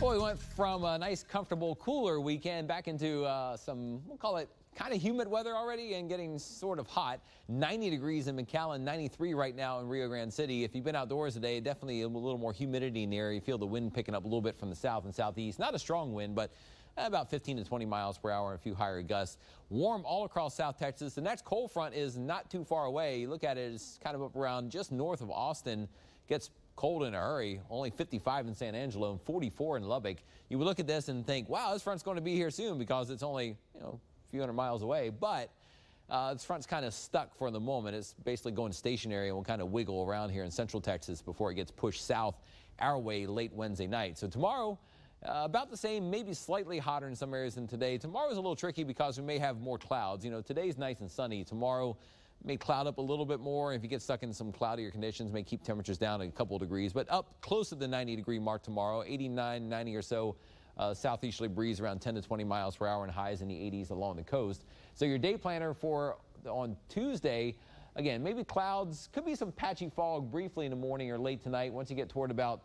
Boy, we went from a nice, comfortable, cooler weekend back into some, we'll call it kind of humid weather already and getting sort of hot. 90 degrees in McAllen, 93 right now in Rio Grande City. If you've been outdoors today, definitely a little more humidity in the area. You feel the wind picking up a little bit from the south and southeast. Not a strong wind, but about 15 to 20 miles per hour and a few higher gusts. Warm all across South Texas. The next cold front is not too far away. You look at it, it's kind of up around just north of Austin. Gets cold in a hurry. Only 55 in San Angelo and 44 in Lubbock. You would look at this and think, wow, this front's going to be here soon because it's only, a few hundred miles away. But this front's kind of stuck for the moment. It's basically going stationary and will kind of wiggle around here in central Texas before it gets pushed south our way late Wednesday night. So tomorrow, about the same, maybe slightly hotter in some areas than today. Tomorrow's a little tricky because we may have more clouds. Today's nice and sunny. Tomorrow may cloud up a little bit more. If you get stuck in some cloudier conditions, may keep temperatures down a couple degrees, but up close to the 90-degree mark tomorrow, 89, 90 or so. Southeasterly breeze around 10 to 20 miles per hour and highs in the 80s along the coast. So your day planner for on Tuesday, again, maybe clouds, could be some patchy fog briefly in the morning or late tonight. Once you get toward about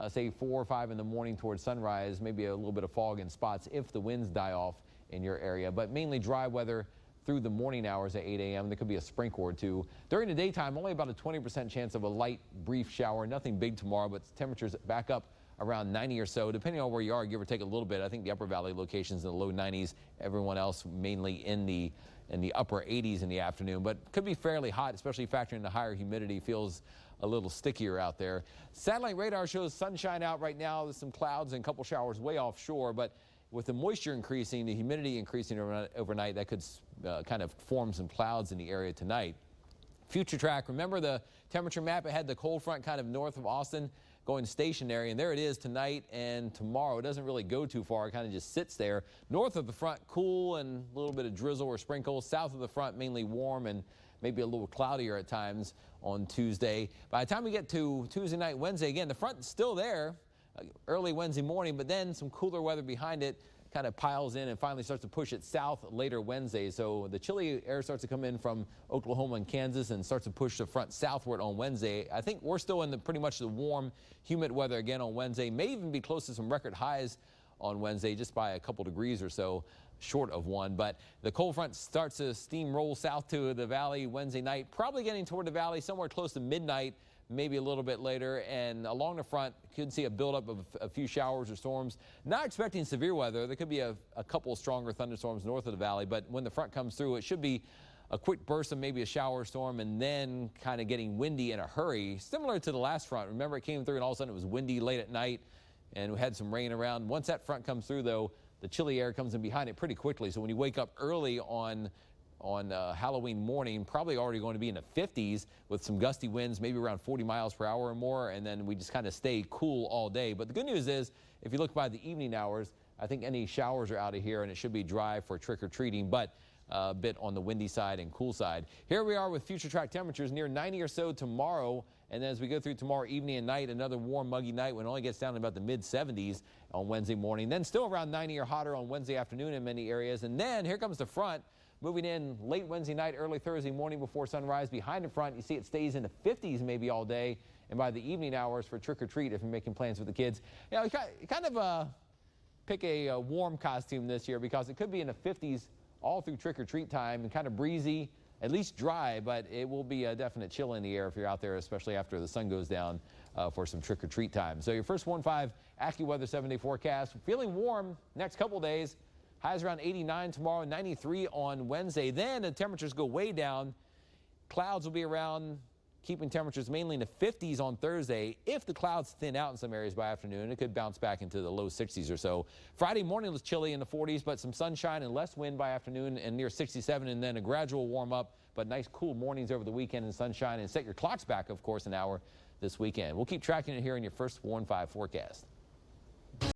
say 4 or 5 in the morning towards sunrise, maybe a little bit of fog in spots if the winds die off in your area, but mainly dry weather through the morning hours at 8 a.m. There could be a sprinkle or two. During the daytime, only about a 20% chance of a light, brief shower. Nothing big tomorrow, but temperatures back up around 90 or so, depending on where you are, give or take a little bit. I think the upper valley locations in the low 90s, everyone else mainly in the upper 80s in the afternoon, but could be fairly hot, especially factoring the higher humidity. Feels a little stickier out there. Satellite radar shows sunshine out right now. There's some clouds and a couple showers way offshore, but with the moisture increasing, the humidity increasing overnight, that could kind of form some clouds in the area tonight. Future track, remember the temperature map? It had the cold front kind of north of Austin going stationary, and there it is tonight and tomorrow. It doesn't really go too far. It kind of just sits there. North of the front, cool and a little bit of drizzle or sprinkles. South of the front, mainly warm and maybe a little cloudier at times on Tuesday. By the time we get to Tuesday night, Wednesday, again, the front is still there early Wednesday morning, but then some cooler weather behind it kind of piles in and finally starts to push it south later Wednesday. So the chilly air starts to come in from Oklahoma and Kansas and starts to push the front southward on Wednesday. I think we're still in pretty much the warm, humid weather again on Wednesday. May even be close to some record highs on Wednesday, just by a couple degrees or so short of one. But the cold front starts to steamroll south to the valley Wednesday night, probably getting toward the valley somewhere close to midnight, maybe a little bit later, and along the front could see a buildup of a few showers or storms. Not expecting severe weather. There could be a couple stronger thunderstorms north of the valley, but when the front comes through, it should be a quick burst of maybe a shower storm and then kind of getting windy in a hurry, similar to the last front. Remember, it came through and all of a sudden it was windy late at night and we had some rain around. Once that front comes through, though, the chilly air comes in behind it pretty quickly. So when you wake up early on Halloween morning, probably already going to be in the 50s with some gusty winds, maybe around 40 miles per hour or more, and then we just kind of stay cool all day. But the good news is, if you look by the evening hours, I think any showers are out of here and it should be dry for trick-or-treating, but a bit on the windy side and cool side. Here we are with future track temperatures near 90 or so tomorrow, and then as we go through tomorrow evening and night, another warm, muggy night when it only gets down to about the mid-70s on Wednesday morning. Then still around 90 or hotter on Wednesday afternoon in many areas, and then here comes the front. Moving in late Wednesday night, early Thursday morning before sunrise. Behind the front, you see it stays in the 50s maybe all day. And by the evening hours for trick-or-treat, if you're making plans with the kids, you kind of pick a warm costume this year because it could be in the 50s all through trick-or-treat time and kind of breezy, at least dry, but it will be a definite chill in the air if you're out there, especially after the sun goes down for some trick-or-treat time. So your first 1-5 AccuWeather 7-day forecast. Feeling warm next couple days. Highs around 89 tomorrow, 93 on Wednesday. Then the temperatures go way down. Clouds will be around, keeping temperatures mainly in the 50s on Thursday. If the clouds thin out in some areas by afternoon, it could bounce back into the low 60s or so. Friday morning was chilly in the 40s, but some sunshine and less wind by afternoon and near 67, and then a gradual warm up, but nice cool mornings over the weekend and sunshine. And set your clocks back, of course, an hour this weekend. We'll keep tracking it here in your first 1-5 forecast.